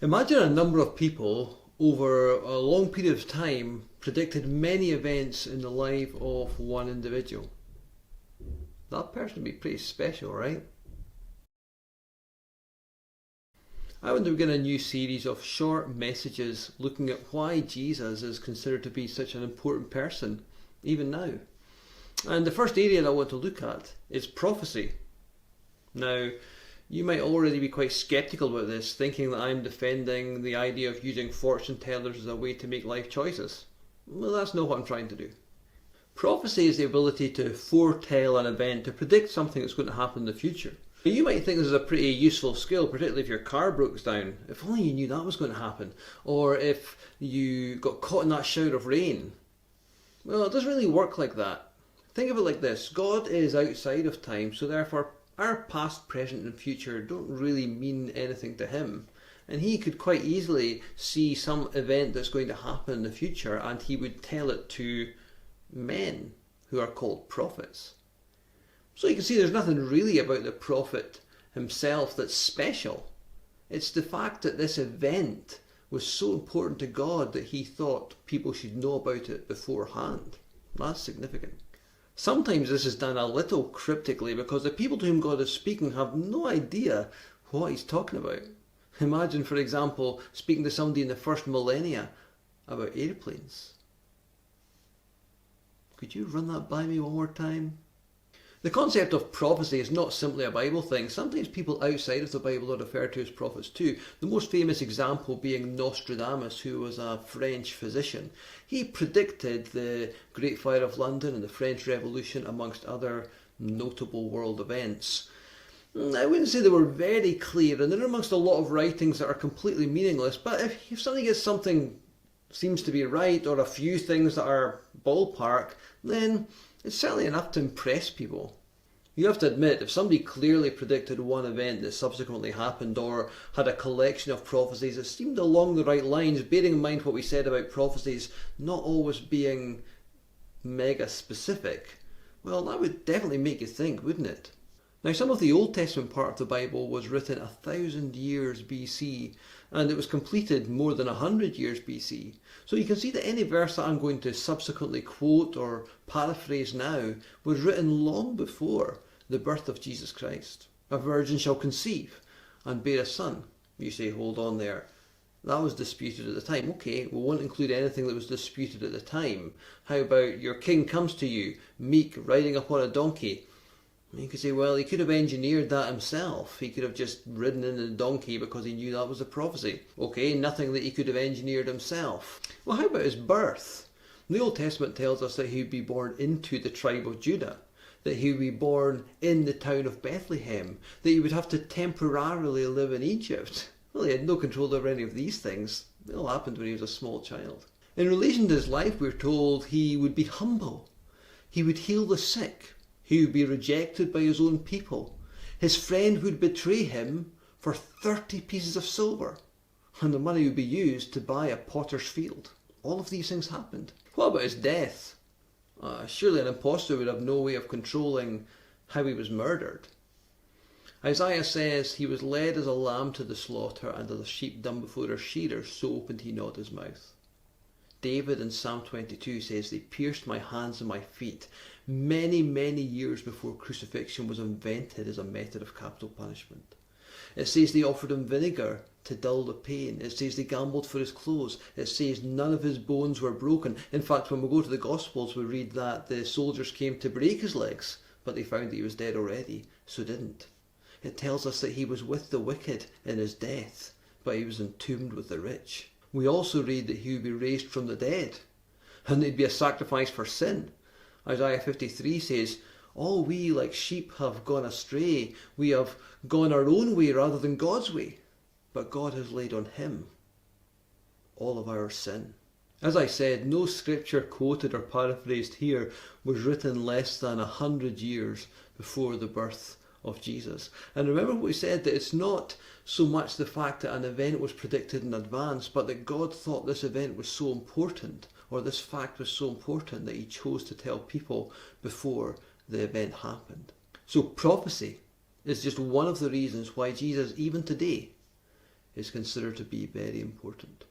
Imagine a number of people over a long period of time predicted many events in the life of one individual. That person would be pretty special, right? I want to begin a new series of short messages looking at why Jesus is considered to be such an important person, even now. And the first area that I want to look at is prophecy. Now, you might already be quite sceptical about this, thinking that I'm defending the idea of using fortune tellers as a way to make life choices. Well, that's not what I'm trying to do. Prophecy is the ability to foretell an event, to predict something that's going to happen in the future. You might think this is a pretty useful skill, particularly if your car breaks down. If only you knew that was going to happen. Or if you got caught in that shower of rain. Well, it doesn't really work like that. Think of it like this. God is outside of time, so therefore our past, present and future don't really mean anything to him. And he could quite easily see some event that's going to happen in the future and he would tell it to men who are called prophets. So you can see there's nothing really about the prophet himself that's special. It's the fact that this event was so important to God that he thought people should know about it beforehand. That's significant. Sometimes this is done a little cryptically because the people to whom God is speaking have no idea what he's talking about. Imagine, for example, speaking to somebody in the first millennia about airplanes. Could you run that by me one more time? The concept of prophecy is not simply a Bible thing. Sometimes people outside of the Bible are referred to as prophets too. The most famous example being Nostradamus, who was a French physician. He predicted the Great Fire of London and the French Revolution, amongst other notable world events. I wouldn't say they were very clear, and they're amongst a lot of writings that are completely meaningless, but if somebody gets something seems to be right, or a few things that are ballpark, then it's certainly enough to impress people. You have to admit, if somebody clearly predicted one event that subsequently happened, or had a collection of prophecies that seemed along the right lines, bearing in mind what we said about prophecies not always being mega specific, well, that would definitely make you think, wouldn't it? Now, some of the Old Testament part of the Bible was written 1,000 years BC, and it was completed more than 100 years BC. So you can see that any verse that I'm going to subsequently quote or paraphrase now was written long before the birth of Jesus Christ. A virgin shall conceive and bear a son. You say, hold on there. That was disputed at the time. Okay, we won't include anything that was disputed at the time. How about your king comes to you, meek, riding upon a donkey? You could say, well, he could have engineered that himself. He could have just ridden in a donkey because he knew that was a prophecy. Okay, nothing that he could have engineered himself. Well, how about his birth? The Old Testament tells us that he would be born into the tribe of Judah, that he would be born in the town of Bethlehem, that he would have to temporarily live in Egypt. Well, he had no control over any of these things. It all happened when he was a small child. In relation to his life, we're told he would be humble. He would heal the sick. He would be rejected by his own people. His friend would betray him for 30 pieces of silver, and the money would be used to buy a potter's field. All of these things happened. What about his death? Surely an impostor would have no way of controlling how he was murdered. Isaiah says, he was led as a lamb to the slaughter, and as a sheep dumb before her shearers, so opened he not his mouth. David in Psalm 22 says, they pierced my hands and my feet. Many, many years before crucifixion was invented as a method of capital punishment. It says they offered him vinegar to dull the pain. It says they gambled for his clothes. It says none of his bones were broken. In fact, when we go to the Gospels, we read that the soldiers came to break his legs, but they found that he was dead already, so didn't. It tells us that he was with the wicked in his death, but he was entombed with the rich. We also read that he would be raised from the dead, and there'd be a sacrifice for sin. Isaiah 53 says, all we like sheep have gone astray. We have gone our own way rather than God's way. But God has laid on him all of our sin. As I said, no scripture quoted or paraphrased here was written less than 100 years before the birth of Jesus. And remember what we said, that it's not so much the fact that an event was predicted in advance, but that God thought this event was so important, or this fact was so important, that he chose to tell people before the event happened. So prophecy is just one of the reasons why Jesus, even today, is considered to be very important.